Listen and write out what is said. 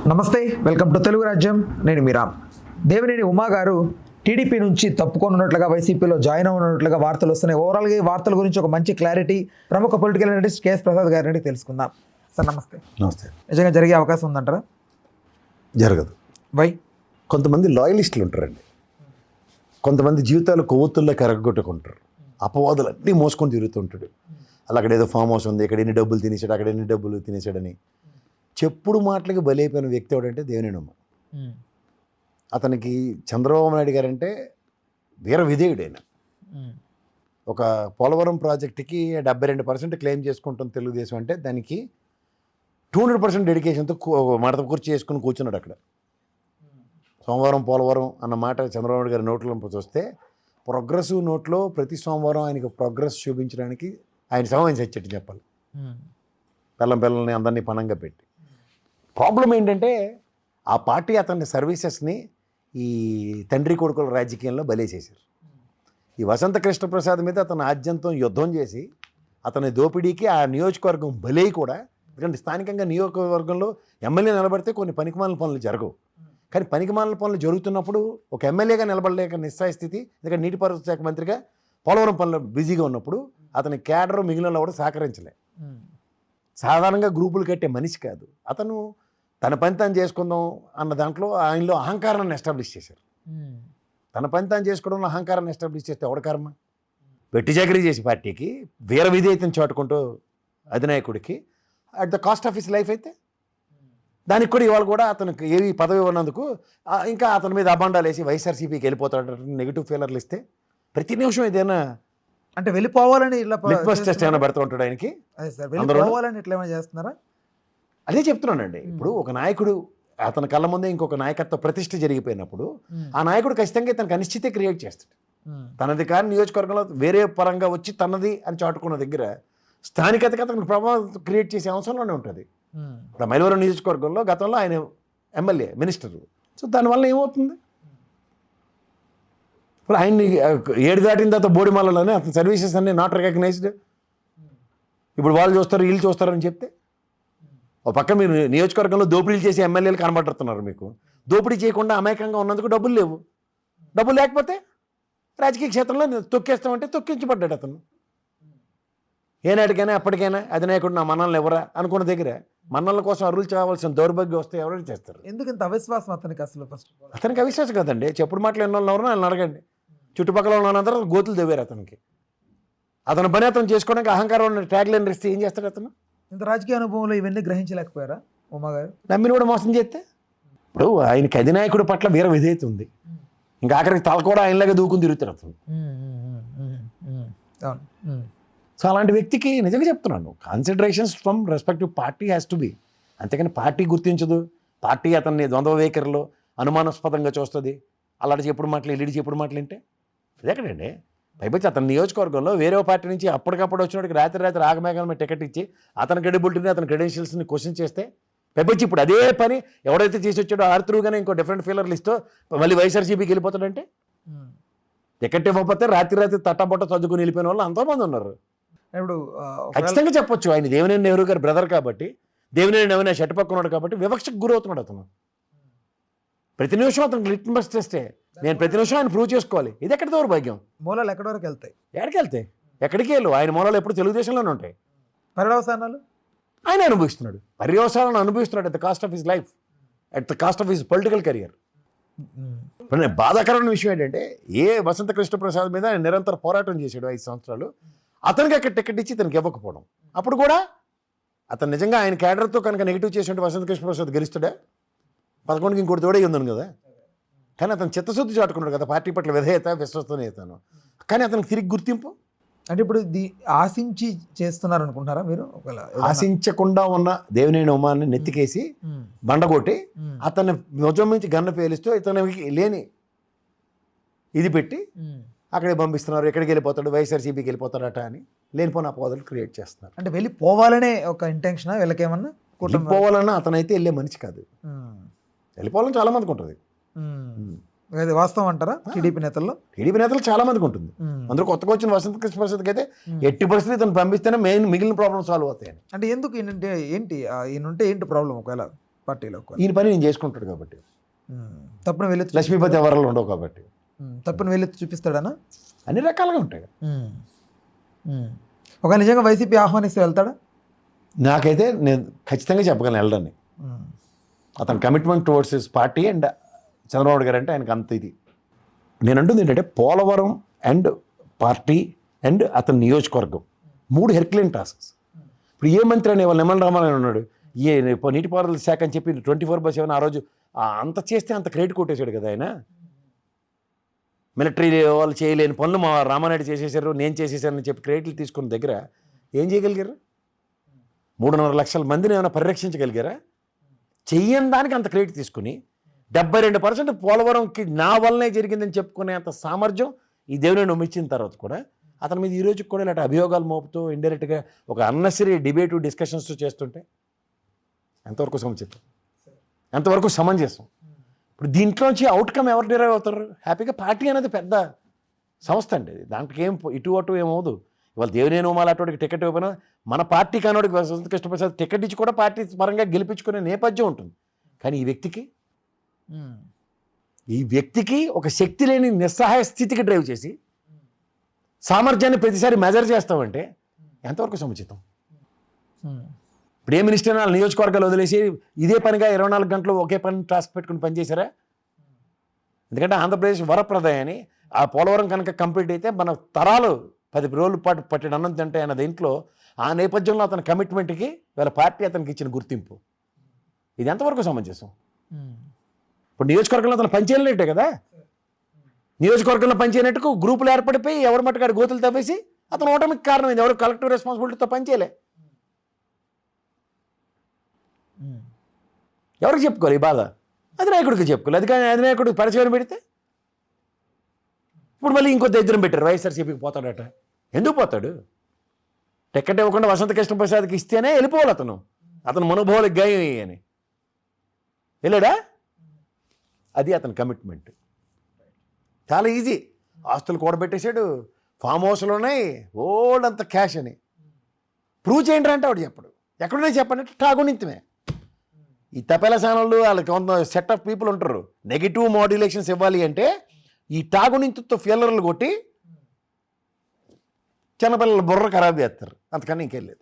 నమస్తే, welcome to Telugu రాజ్యం. నేను మీరామ్. దేవినేని ఉమా గారు టీడీపీ నుంచి తప్పుకొనున్నట్లుగా వైసీపీలో జాయిన్ అవుతున్నట్లుగా వార్తలు వస్తున్నాయి. ఓవరాల్గా ఈ వార్తల గురించి ఒక మంచి క్లారిటీ ప్రముఖ పొలిటికల్ అనలిస్ట్ కేఎస్ ప్రసాద్ గారి నుండి తెలుసుకుందాం. సార్ నమస్తే. నమస్తే. నిజంగా జరిగే అవకాశం ఉందంటారా? జరగదు. వై? కొంతమంది లాయలిస్టులు ఉంటారండి, కొంతమంది జీవితాలు కొవ్వొత్తుల్లో కరగొట్టుకుంటారు, అపవాదులు అన్నీ మోసుకొని తిరుగుతుంటాడు. అలా అక్కడ ఏదో ఫామ్ హౌస్ ఉంది, ఇక్కడ ఎన్ని డబ్బులు తినేసాడు, అక్కడ ఎన్ని డబ్బులు తినేసాడని చెప్పుడు మాటలకి బలైపోయిన వ్యక్తి ఎవడంటే దేవినేని ఉమా. అతనికి చంద్రబాబు నాయుడు గారంటే వీర విధేయుడైన. ఒక పోలవరం ప్రాజెక్టుకి 72% క్లెయిమ్ చేసుకుంటాం తెలుగుదేశం అంటే దానికి 200% డెడికేషన్తో మడత కుర్చీ చేసుకుని కూర్చున్నాడు అక్కడ. సోమవారం పోలవరం అన్న మాట చంద్రబాబు నాయుడు గారి నోట్లో చూస్తే ప్రోగ్రెసివ్ నోట్లో ప్రతి సోమవారం ఆయనకు ప్రోగ్రెస్ చూపించడానికి ఆయన సమయం చచ్చేట్టు చెప్పాలి. పిల్లల్ని అందరినీ పనంగా పెట్టి. ప్రాబ్లం ఏంటంటే ఆ పార్టీ అతని సర్వీసెస్ని ఈ తండ్రి కొడుకుల రాజకీయంలో బలేసేశారు. ఈ వసంత కృష్ణప్రసాద్ మీద అతను ఆద్యంతం యుద్ధం చేసి అతని దోపిడీకి ఆ నియోజకవర్గం బలై కూడా, ఎందుకంటే స్థానికంగా నియోజకవర్గంలో ఎమ్మెల్యే నిలబడితే కొన్ని పనికిమాలిన పనులు జరగవు. కానీ పనికిమాలిన పనులు జరుగుతున్నప్పుడు ఒక ఎమ్మెల్యేగా నిలబడలేక నిస్సాయ స్థితి, ఎందుకంటే నీటిపారుదల శాఖ మంత్రిగా పోలవరం పనులు బిజీగా ఉన్నప్పుడు అతని క్యాడర్ మిగిలిన కూడా సహకరించలే. సాధారణంగా గ్రూపులు కట్టే మనిషి కాదు అతను. తన పని తాను చేసుకుందాం అన్న దాంట్లో ఆయనలో అహంకారాన్ని ఎస్టాబ్లిష్ చేశారు. తన పని తాను చేసుకోవడంలో అహంకారాన్ని ఎస్టాబ్లిష్ చేస్తే ఎవడ కర్మ? వెట్టి చాకరీ చేసి పార్టీకి వీర విధేయతను చాటుకుంటూ అధినాయకుడికి at the cost of his life అయితే దానికి కూడా ఇవాళ కూడా అతనికి ఏవి పదవి ఉన్నందుకు ఇంకా అతని మీద అబాండాలు వేసి వైఎస్ఆర్సీపీకి వెళ్ళిపోతాడు నెగిటివ్ ఫీలర్లు ఇస్తే ప్రతి నిమిషం ఏదైనా అంటే వెళ్ళిపోవాలని లిట్మస్ టెస్ట్ ఏమైనా పెడుతూ ఉంటాడు ఆయనకి. వెళ్ళిపోవాలని ఇట్లా ఏమైనా చేస్తున్నారా? అదే చెప్తున్నానండి. ఇప్పుడు ఒక నాయకుడు అతని కళ్ళ ముందే ఇంకొక నాయకత్వ ప్రతిష్ఠ జరిగిపోయినప్పుడు ఆ నాయకుడు ఖచ్చితంగా తనకు అనిశ్చితే క్రియేట్ చేస్తాడు. తనది కానీ నియోజకవర్గంలో వేరే పరంగా వచ్చి తనది అని చాటుకున్న దగ్గర స్థానికతకి అతనికి ప్రభావం క్రియేట్ చేసే అవసరంలోనే ఉంటుంది. ఇప్పుడు మైలవరం నియోజకవర్గంలో గతంలో ఆయన ఎమ్మెల్యే మినిస్టర్. సో దానివల్ల ఏమవుతుంది? ఇప్పుడు ఆయన్ని 7 దాటిన తర్వాత బోడిమాలలోనే అతని సర్వీసెస్ అన్నీ నాట్ రికగ్నైజ్డ్. ఇప్పుడు వాళ్ళు చూస్తారు వీళ్ళు చూస్తారు అని చెప్తే ఒక పక్క మీరు నియోజకవర్గంలో దోపిడీలు చేసి ఎమ్మెల్యేలు కనబడుతున్నారు. మీకు దోపిడీ చేయకుండా అమాయకంగా ఉన్నందుకు డబ్బులు లేవు. డబ్బులు లేకపోతే రాజకీయ క్షేత్రంలో తొక్కేస్తామంటే తొక్కించబడ్డాడు అతను. ఏనాటికైనా ఎప్పటికైనా అధినాయకుడు నా మన్నలను ఎవరా అనుకున్న దగ్గర మన్నల కోసం అరువులు చేయవలసిన దౌర్భాగ్యం వస్తే ఎవరైనా చేస్తారు. ఎందుకు ఇంత అవిశ్వాసం అతనికి? అసలు ఫస్ట్ అతనికి అవిశ్వాసం కదండి. చెప్పుడు మాటలు ఎన్నో ఎవరో ఆయన అడగండి. చుట్టుపక్కల ఉన్నందరూ గోతులు దేవారు అతనికి. అతని పని అతను చేసుకోవడానికి అహంకారం ట్యాగ్ లైన్ ఇస్తే ఏం చేస్తాడు అతను? ఇంత రాజకీయ అనుభవంలో ఇవన్నీ గ్రహించలేకపోయారా ఉమా గారు? నమ్మిని కూడా మోసం చేస్తే ఇప్పుడు ఆయనకి అధినాయకుడి పట్ల వీర విధేయత ఉంది. ఇంకా ఆఖరికి తల కూడా ఆయనలాగా దూకుని తిరుగుతారు అతను. సో అలాంటి వ్యక్తికి నిజంగా చెప్తున్నాను, considerations from respective party has to be. అంతేకాని పార్టీ గుర్తించదు, పార్టీ అతన్ని ద్వంద్వ వైఖరిలో అనుమానాస్పదంగా చూస్తుంది. అలాంటి చెప్పుడు మాటలు ఇల్లుడి చెప్పుడు మాటలు అంటే ఇదెక్కడండి? పైపచ్చి అతని నియోజకవర్గంలో వేరే పార్టీ నుంచి అప్పటికప్పుడు వచ్చినోడికి రాత్రి ఆగమేఘాల మీద టికెట్ ఇచ్చి అతని క్రెడిబిలిటీని అతని క్రెడెన్షియల్స్ని క్వశ్చన్ చేస్తే పైపచ్చి ఇప్పుడు అదే పని ఎవడైతే చేసి వచ్చాడో ఆర్త్రూగానే ఇంకో డిఫరెంట్ ఫీలర్లు ఇస్తూ మళ్ళీ వైఎస్ఆర్సీపీకి వెళ్ళిపోతాడంటే టికెట్ ఇవ్వకపోతే రాత్రి తట్టబొట్ట చదువుకుని వెళ్ళిపోయిన వాళ్ళు ఎంతోమంది ఉన్నారు. ఇప్పుడు ఖచ్చితంగా చెప్పొచ్చు ఆయన దేవినేని నెహ్రూ గారి బ్రదర్ కాబట్టి, దేవినేని నెహ్రూ షర్ట్ పక్క ఉన్నాడు కాబట్టి వివక్షకు గురవుతున్నాడు అతను. ప్రతి నిమిషం అతనికి లిట్మస్ టెస్టే. నేను ప్రతి నిమిషం ఆయన ప్రూవ్ చేసుకోవాలి. ఇది ఎక్కడ దౌర్భాగ్యం? మూలాలు ఎక్కడి వరకు వెళ్తాయి? ఎక్కడికి వెళ్తాయి? ఎక్కడికి వెళ్ళు. ఆయన మూలాలు ఎప్పుడు తెలుగుదేశంలోనే ఉంటాయి. పర్యవసానాలు ఆయన అనుభవిస్తున్నాడు. పర్యవసానాలను అనుభవిస్తున్నాడు at the cost of his life, at the cost of his political career. బాధాకరమైన విషయం ఏంటంటే వసంత కృష్ణప్రసాద్ మీద ఆయన నిరంతర పోరాటం చేశాడు 5 సంవత్సరాలు. అతనికి అక్కడ టికెట్ ఇచ్చి ఇతనికి ఇవ్వకపోవడం. అప్పుడు కూడా అతను నిజంగా ఆయన క్యాడర్తో కనుక నెగిటివ్ చేసినట్టు వసంత కృష్ణప్రసాద్ గెలుస్తాడా? 11కి ఇంకోటి తోడే ఉందని కదా. కానీ అతను చిత్తశుద్ధి చాటుకున్నాడు కదా, పార్టీ పట్ల విధేయత విశ్వసనీయతను. కానీ అతనికి తిరిగి గుర్తింపు అంటే ఇప్పుడు ఆశించి చేస్తున్నారు అనుకుంటున్నారా మీరు? ఆశించకుండా ఉన్న దేవినేని ఉమాని నెత్తికేసి బండగొట్టి అతన్ని నిజం నుంచి గన్న పేలిస్తూ ఇతనికి లేని ఇది పెట్టి అక్కడికి పంపిస్తున్నారు. ఎక్కడికి వెళ్ళిపోతాడు, వైఎస్ఆర్సీపీకి వెళ్ళిపోతాడట అని లేనిపోయిన అపవాదాలు క్రియేట్ చేస్తున్నారు. అంటే వెళ్ళిపోవాలనే ఒక ఇంటెన్షన్ వీళ్ళకేమన్నా? వెళ్ళిపోవాలన్నా అతనైతే వెళ్ళే మనిషి కాదు. వెళ్ళిపోవాలని చాలా మందికి ఉంటుంది. వాస్తవం అంటారా? టీడీపీ నేతలు చాలా మందికి ఉంటుంది. అందులో కొత్తగా వచ్చిన వసంత కృష్ణప్రసాద్కి అయితే ఎట్టి పరిస్థితి ఇతను పంపిస్తేనే మిగిలిన ప్రాబ్లమ్ సాల్వ్ అవుతాయని. అంటే ఎందుకు ఏంటి ఈయన ఉంటే ఏంటి ప్రాబ్లం? ఒకవేళ పార్టీలో ఈయన పని నేను చేసుకుంటాడు కాబట్టి, తప్పును వెళ్ళి లక్ష్మీపతి ఎవరిలో ఉండవు కాబట్టి తప్పును వెళ్ళి చూపిస్తాడనా? అన్ని రకాలుగా ఉంటాయి. ఒక నిజంగా వైసీపీ ఆహ్వానిస్తే వెళ్తాడా? నాకైతే నేను ఖచ్చితంగా చెప్పగలను వెళ్ళడాన్ని. అతని commitment towards his party and Chandrababu గారు అంటే ఆయనకు అంత ఇది. నేను అంటుంది ఏంటంటే పోలవరం అండ్ పార్టీ అండ్ అతని నియోజకవర్గం 3 హెర్క్యులెన్ టాస్క్స్. ఇప్పుడు ఏ మంత్రి అనే వాళ్ళు నిమ్మల రామారాయణ ఉన్నాడు, ఏ నీటిపారుదల శాఖ అని చెప్పి 24/7 ఆ రోజు అంత చేస్తే అంత క్రెడిట్ కొట్టేశాడు కదా ఆయన. మిలిటరీ వాళ్ళు చేయలేని పనులు మా రామానాయుడు చేసేసారు, నేను చేసేసానని చెప్పి క్రెడిట్లు తీసుకున్న దగ్గర ఏం చేయగలిగారు? 3.5 లక్షల మందిని ఏమైనా పరిరక్షించగలిగారా? చెయ్యని దానికి అంత క్రెడిట్ తీసుకుని 72% పోలవరంకి నా వల్లనే జరిగిందని చెప్పుకునే అంత సామర్థ్యం ఈ దేవుని ఇచ్చిన తర్వాత కూడా అతని మీద ఈ రోజుకి కూడా ఇలాంటి అభియోగాలు మోపుతూ ఇండైరెక్ట్గా ఒక అన్నెసరీ డిబేటు డిస్కషన్స్ చేస్తుంటే ఎంతవరకు సముచితం, ఎంతవరకు సమంజసం? ఇప్పుడు దీంట్లోంచి అవుట్కమ్ ఎవరు డిరైవ్ అవుతారు? హ్యాపీగా పార్టీ అనేది పెద్ద సంస్థ అండి, దాంట్లో ఏం ఇటు అటు ఏమవుదు. ఇవాళ దేవినేని ఉమాల అటుడికి టికెట్ ఇవ్వకపోయినా మన పార్టీ కానోడికి వసంత కృష్ణప్రసాద్ టికెట్ ఇచ్చి కూడా పార్టీ పరంగా గెలిపించుకునే నేపథ్యం ఉంటుంది. కానీ ఈ వ్యక్తికి ఒక శక్తి లేని నిస్సహాయ స్థితికి డ్రైవ్ చేసి సామర్థ్యాన్ని ప్రతిసారి మెజర్ చేస్తామంటే ఎంతవరకు సముచితం? ఇప్పుడు ఏ మినిస్టర్ వాళ్ళ నియోజకవర్గాలు వదిలేసి ఇదే పనిగా 24 గంటలు ఒకే పని టాస్క్ పెట్టుకుని పనిచేశారా? ఎందుకంటే ఆంధ్రప్రదేశ్ వరప్రదాయని ఆ పోలవరం కనుక కంప్లీట్ అయితే మన తరాలు 10 రోజుల పాటు పట్టిన అన్నం తింటే అన్న దీంట్లో ఆ నేపథ్యంలో అతని కమిట్మెంట్కి వీళ్ళ పార్టీ అతనికి ఇచ్చిన గుర్తింపు, ఇది ఎంతవరకు సమంజసం? ఇప్పుడు నియోజకవర్గంలో అతను పనిచేయలేటే కదా, నియోజకవర్గంలో పనిచేయనట్టుకు గ్రూపులు ఏర్పడిపోయి ఎవరి మట్టుకాడు గోతులు తవ్వేసి అతను ఓటమికి కారణమైంది. ఎవరు కలెక్టివ్ రెస్పాన్సిబిలిటీతో పనిచేయలే. ఎవరికి చెప్పుకోవాలి ఈ బాధ? అధినాయకుడికి చెప్పుకోవాలి. అది కానీ అధినాయకుడికి పరిచయం పెడితే ఇప్పుడు మళ్ళీ ఇంకో దరిద్రం పెట్టారు, వైఎస్ఆర్సీపీకి పోతాడట. ఎందుకు పోతాడు? టికెట్ ఇవ్వకుండా వసంత కృష్ణప్రసాద్కి ఇస్తేనే వెళ్ళిపోవాలి అతను మనోభావాలకు గాయం అని వెళ్ళాడా? అది అతని కమిట్మెంట్. చాలా ఈజీ. ఆస్తులు కూడబెట్టేశాడు, ఫామ్ హౌస్లో ఉన్నాయి, ఓల్డ్ క్యాష్ అని ప్రూవ్ చేయండి అంటే ఆవిడ చెప్పడు. ఎక్కడున్నా చెప్పండి, ఠాగునిత్యమే. ఈ తపేల ఛానళ్ళు వాళ్ళకి కొంత సెట్ ఆఫ్ పీపుల్ ఉంటారు, నెగిటివ్ మాడ్యులేషన్స్ ఇవ్వాలి అంటే ఈ టాగునింతుతో ఫీలర్లు కొట్టి చిన్నపిల్లల బుర్ర ఖరాబ్ చేస్తారు, అంతకన్నా ఇంకేం లేదు.